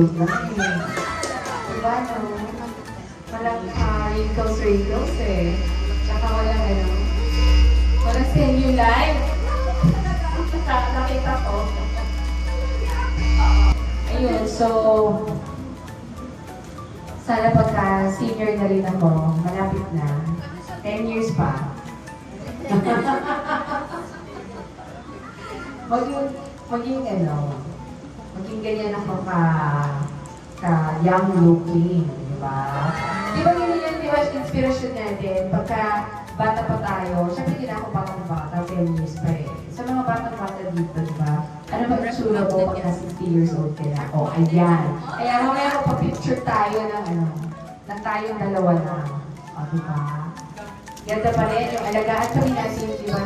old na eh. Diba, no? Walang wrinkles eh. Tsaka walang ano. Walang cellulite. Nakita ko. Ayun, so sana pagka senior na rin ako, malapit na. 10 years pa. maging ganyan ako young looking, di ba? Di ba ganyan, di ba, inspirasyon natin, pagka bata pa tayo, syempre hindi na ako bata, 10 years pa eh. Sa mga bata dito, di ba? Ano ba yung sura ko pagka 60 years old ka na? O, ayan. Kaya mamaya magpa-picture tayo ng tayong dalawa lang. O, di ba? Ganda pa rin, yung alagaan pa rin natin yung diba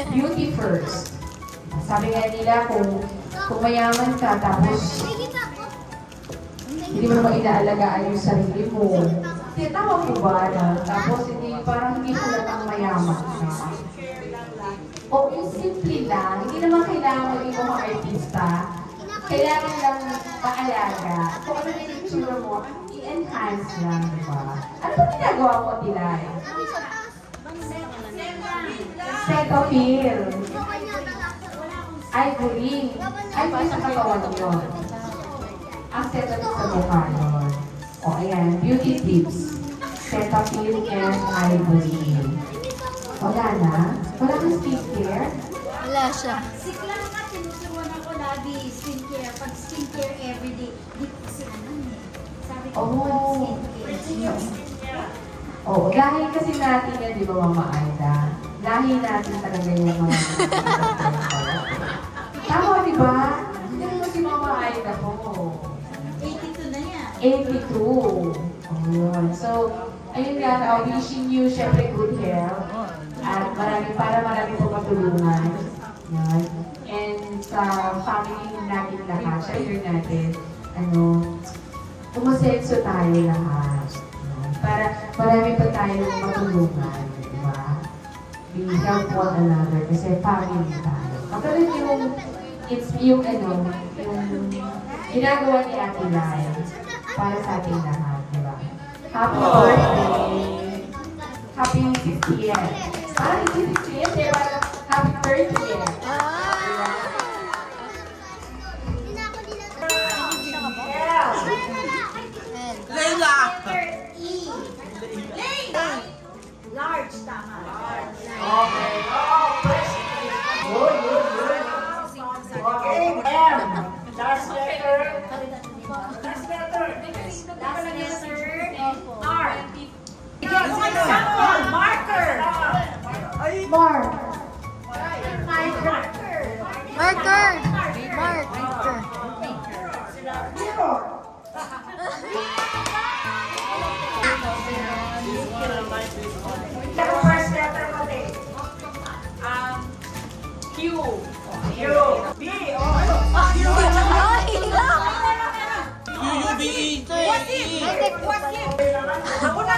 beauty first. Sabi nga nila, kung mayaman ka, tapos hindi mo naman inaalagaan yung sarili mo. Tama po ba na? Tapos parang hindi sila ang mayaman na. O yung simple lang, hindi naman kailangan maging mga artista. Kailangan lang maalaga. Kung ano yung itsura mo, i-enhance lang, di ba? Ano ba ginagawa mo nila? Cetaphil. Ivory. Ay, pa sa katawan yun. Ang Cetaphil sa mukha yun. O, ayan. Beauty tips. Cetaphil and Ivory. Wala na? Wala kang skincare? Wala siya. Siklang ka, tinuturuan ako lagi skincare. Pag skincare everyday, di ko kasi sabi ko, skincare. Oo, dahil kasi natin yan, di ba, Mama Aida? Dahil natin talaga yung mga tama, di ba? Hindi mo si Mama Aida po. 82 na yan. 82. Oh, yun. So, ayun nga, wishing you, syempre, good health. At marami po matulungan. Yan. And sa family natin lahat, share natin, umasenso tayo lahat. Para marami pa tayong matulungan, di ba? We help one another kasi family tayo. Katulad yung ginagawa ni Ate Lai para sa ating lahat, di ba? Happy birthday! Happy 60th! Parang 60th, di ba? Happy 30th! Leila! Large, tama. Okay. Good. Okay, M. Last letter. R. Marker. First letter mo din. Q. B. UUBE. Ako na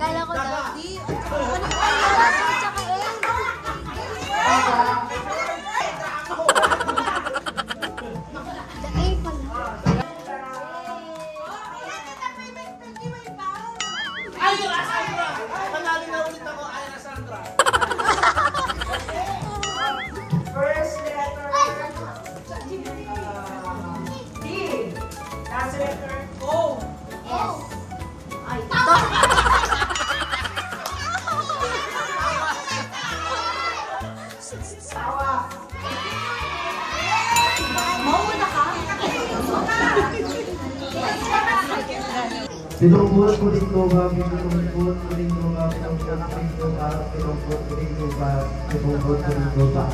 Kala ko daw, di. Ano pa yun? Tsaka Ay, yung Sandra! Panalo na ulit ako, ay na Sandra. First letter. D. Last letter. O. Pinupulot ko rin ko ba, pinupulot ko rin ko ba, pinupulot ko rin ko ba, pinupulot ko rin ko ba, pinupulot ko rin ko ba.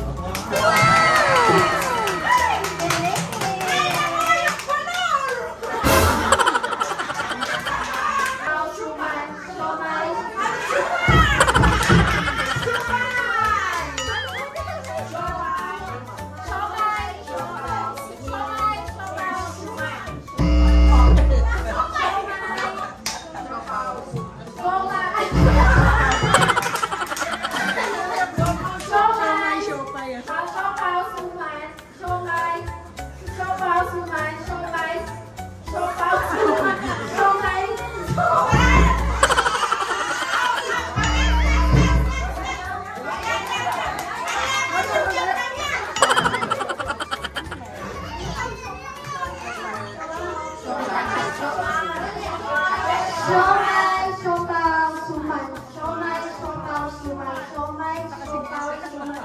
Siomay, siopaw, suman. Siomay, siopaw, suman. Siomay, siopaw, suman.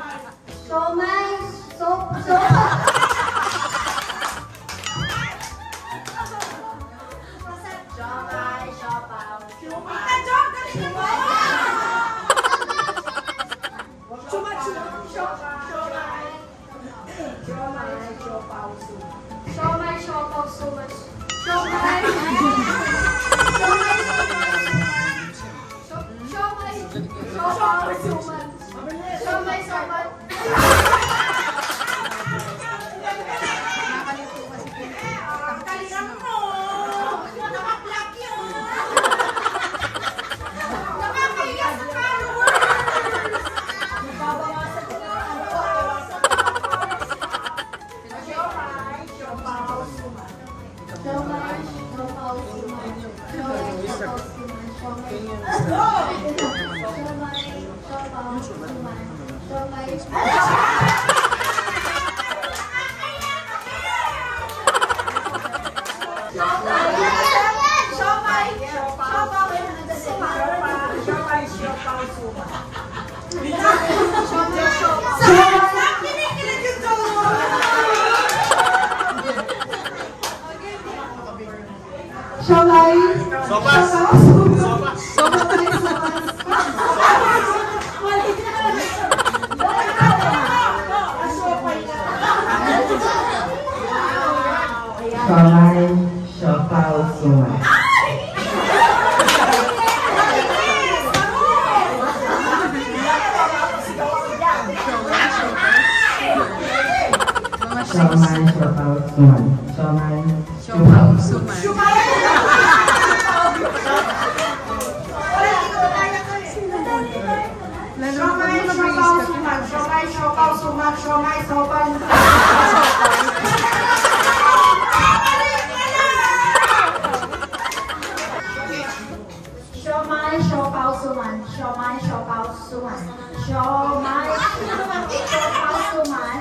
Siomay, Siomay, siopaw, suman. Siomay, siopaw, suman. Siomay, siopaw, suman. Siomay, siopaw, suman. Siomay, siopaw, suman. Siomay, siopaw, Siomay, siopaw, suman. Siomay, siopaw, suman. Siomay, siopaw, suman.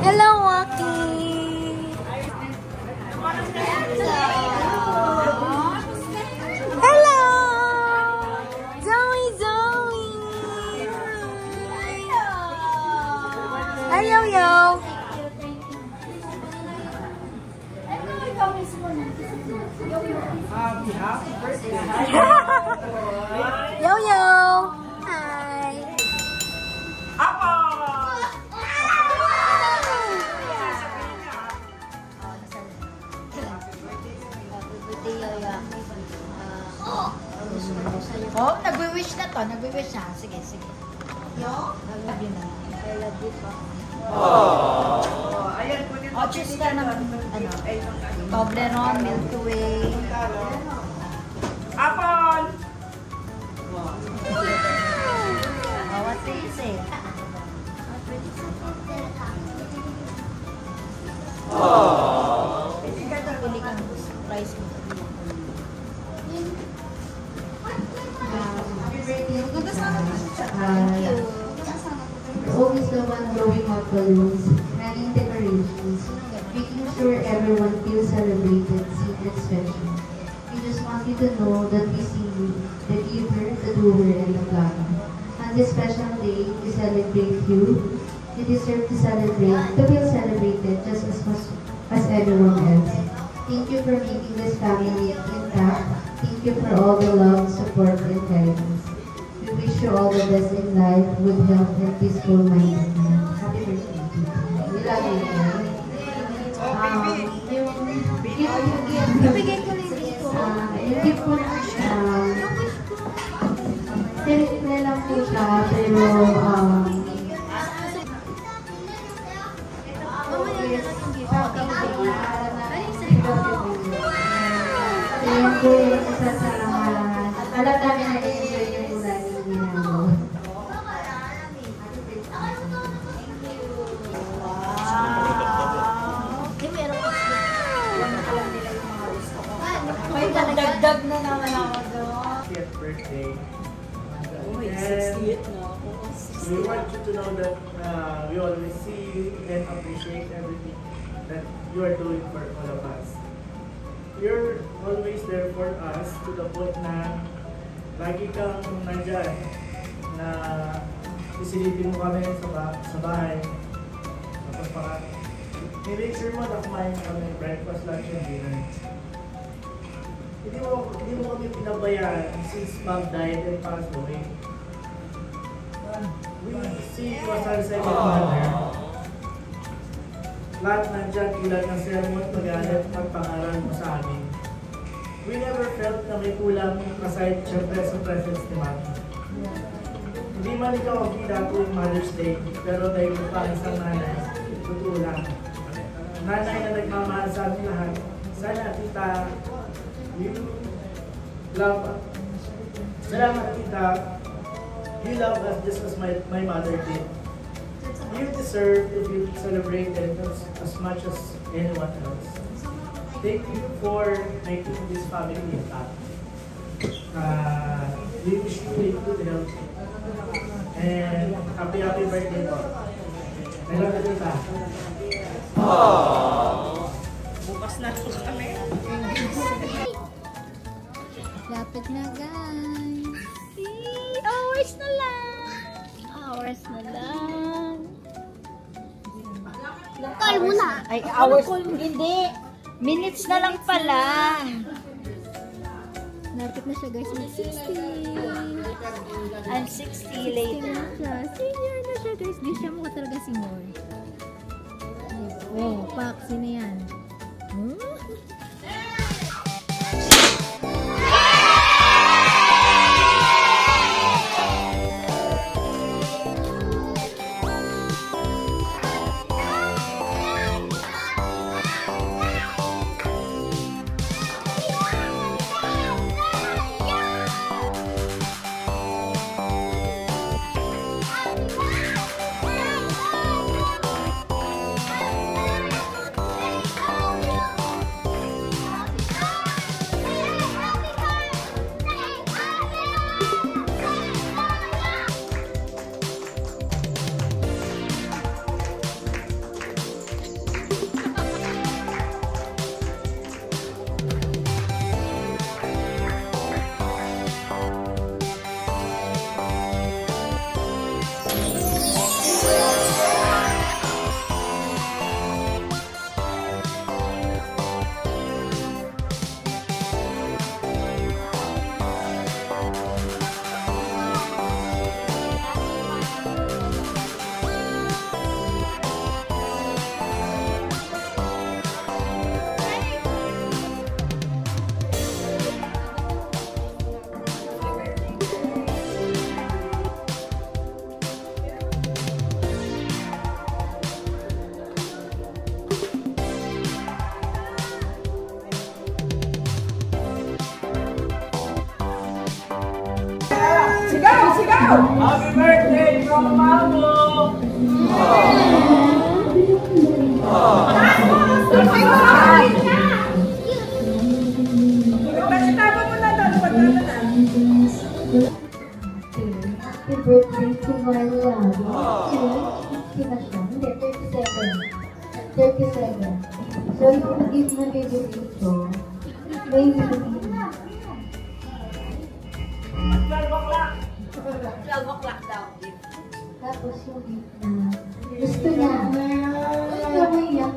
Hello, Waki. Hello, Zoe, Zoe. Ay, yo, yo. Yo, yo. Hi. na to, nagbe-wish siya. Sige, sige. Yo? Love you na. I love you po. Oh, choose ka naman. Ano? Toblerone, Milky Way. Apple! Oh, what do you say? Pili kang price mo. Always the one blowing out balloons, hanging decorations, making sure everyone feels celebrated, seen and special. We just want you to know that we see you, the giver, the doer, and the planner. On this special day, we celebrate you. You deserve to celebrate, to feel celebrated just as much as everyone else. Thank you for making this family intact. Thank you for all the love, support, and guidance. We wish you all the best in life, good health, and peaceful mind. Happy birthday. We love you. Ibigay ko rin dito. Yung gift po na simple lang po siya, pero yan po yung isa sa alam namin na enjoy niyo po lagi yung ginagawa. May dagdag na naman ako doon. 60th birthday. Oh, And 68 na ako. we want you to know that we always see you and appreciate everything that you are doing for all of us. You're always there for us to the point na lagi kang nandyan na isilipin mo kami sa bahay. Tapos make sure mo na kumain kami breakfast, lunch, and dinner. Hindi mo kami pinabayaan since Mom died and passed away. We see you as our second mother. Lahat nandyan, ilan ng sermon, pag-aaral, pagpangaral mo sa amin. We never felt na may kulang aside syempre sa presence ni Mami. Hindi man ikaw ang pila tuwing Mother's Day, pero dahil mo pa isang nanay, totoo lang. Nanay na nagmamahal sa amin lahat. Sana, tita, you love us. Salamat, tita. You love us just as my mother did. You deserve to be celebrated as much as anyone else. Thank you for making this family intact. We wish you good health. And happy birthday po. I love you, tita. Bukas na po kami. Lapit na, guys. Hours na lang. Hours na lang. Call mo na. Ay, hours. Hindi. Minutes na lang pala. Lapit na siya, guys. Mag-60. I'm 60 later. Senior na siya, guys. Di siya mukha talaga senior. Oh, pak. Sino yan? Happy birthday from Mamo! Happy birthday to my love. Actually, 60 na siya. Hindi, 37. 37. So, yung gift na bibigay ko, may bibigay na. 12 o'clock daw. Tapos yung gift na gusto niya. Gusto mo yan.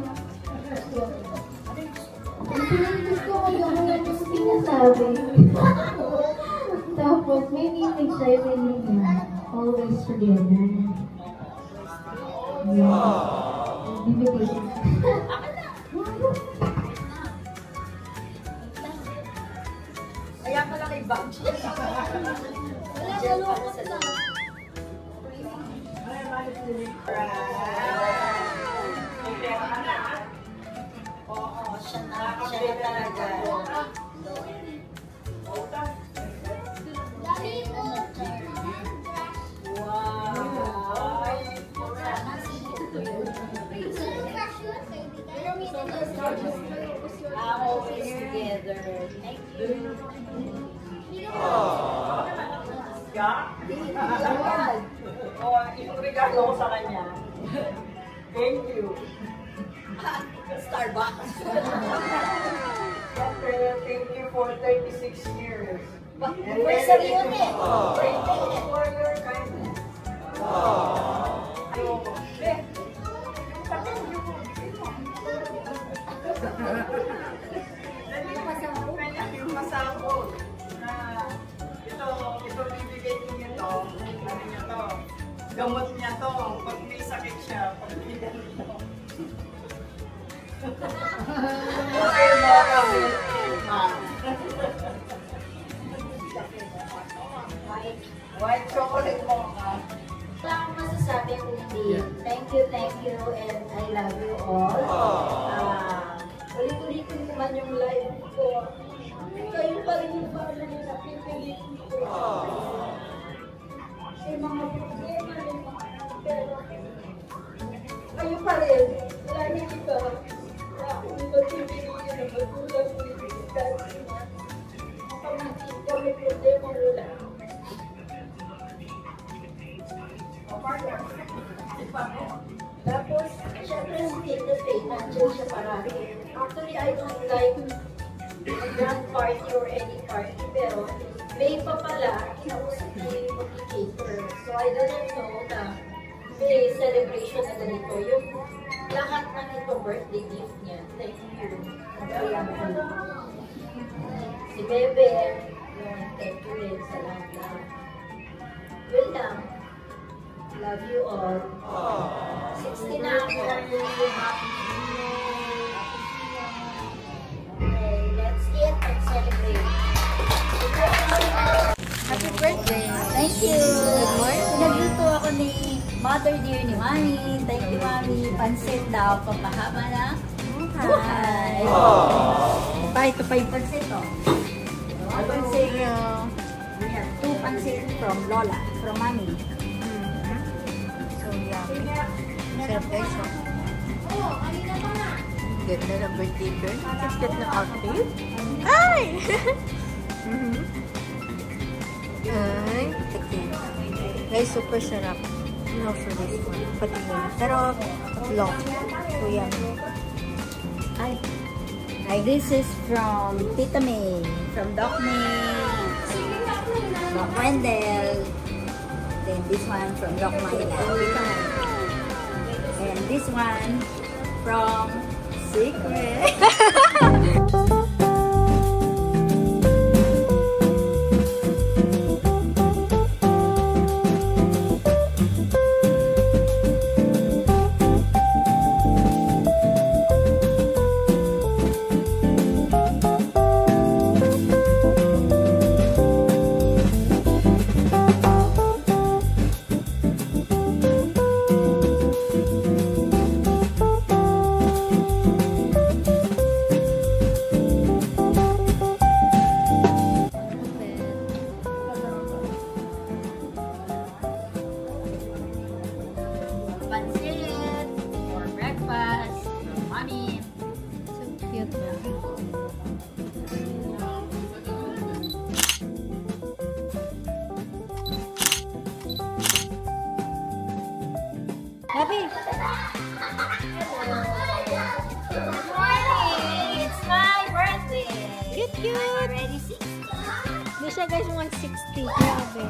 Gusto mo yung sinasabi. Tapos may meaning siya yung meaning niya. Always together. Yeah. Bibigay. Kaya pala kay Bang. Oo, siya na talaga. Always together. Thank you. Yung regalo ko sa kanya. Thank you. Starbucks. Siyempre, thank you for 36 years. Anniversary yun eh. Thank you for your kindness. Ayoko. Yung masabog na ito bibigay niyo to, ano niya to, gamot niya to, pag may sakit siya, pagbigyan niyo. Okay mo kami. White chocolate mo ka. Wala akong masasabi kundi thank you, and I love you all. Ulit-ulitin naman yung live ko. Kayo pa rin yung parang na pipilitin ko. May mga problema rin pero kayo pa rin. Lagi ka. Kung magpipilitin na magulang ko yung kahit na kapamagin ko may problema wala. Tapos, syempre si Tita Faye, nandiyan siya parati. Actually, I don't like a grand party or any party, pero may pa pala, kinausap niya yung mag-cater. So, I didn't know na may celebration na ganito. Yung lahat ng ito birthday gift niya. Thank you. Si Bebe, thank you rin sa lahat na. Welcome. Love you all. 60 na ako. Okay, let's eat and celebrate. Happy birthday. Thank you. Good morning. Nagluto ako ni Mother Dear ni Mami. Thank you, Mami. Pansit daw. Papahama na buhay. Ito pa yung pansit, oh. Pansit. We have 2 pansit from Lola, from Mami. Sarap guys, oh. Ganda ng birthday girl. Cute na outfit. Ay! Ay, tignan. Guys, super sarap. No for this one. Pati yun. Pero, long. So, yan. Ay. This is from Tita May. From Doc May. Doc Wendell. Then this one from Doc Myla. And this one from Secret. Happy? Good morning! It's my birthday! Cute, cute! Already 60. Hindi siya guys 160. Grabe.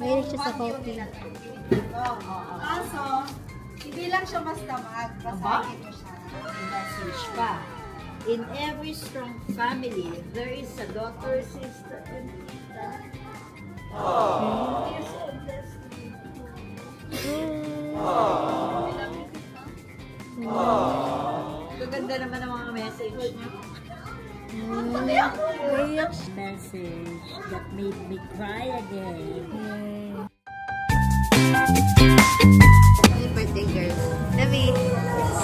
Mahilig siya sa coffee. Kaso, hindi lang siya basta magbasahin mo siya. Message pa. In every strong family, there is a daughter, sister, and tita. Yes, and destiny. Gaganda naman ang mga message niya. Message that made me cry again. Happy birthday, girls. Nabi,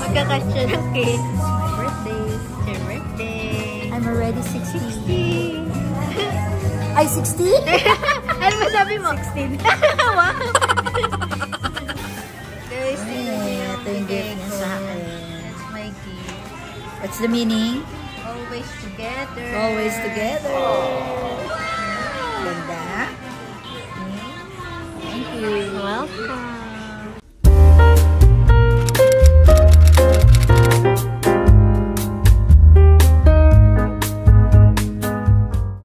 magkakasya ng cake. It's my birthday. It's your birthday. I'm already 60. Ay, 60? Ano ba sabi mo? 16. Wow! Guys, ito yung gift niya sa akin. It's my gift. What's the meaning? Always together. Always together. Ganda. Thank you. Welcome.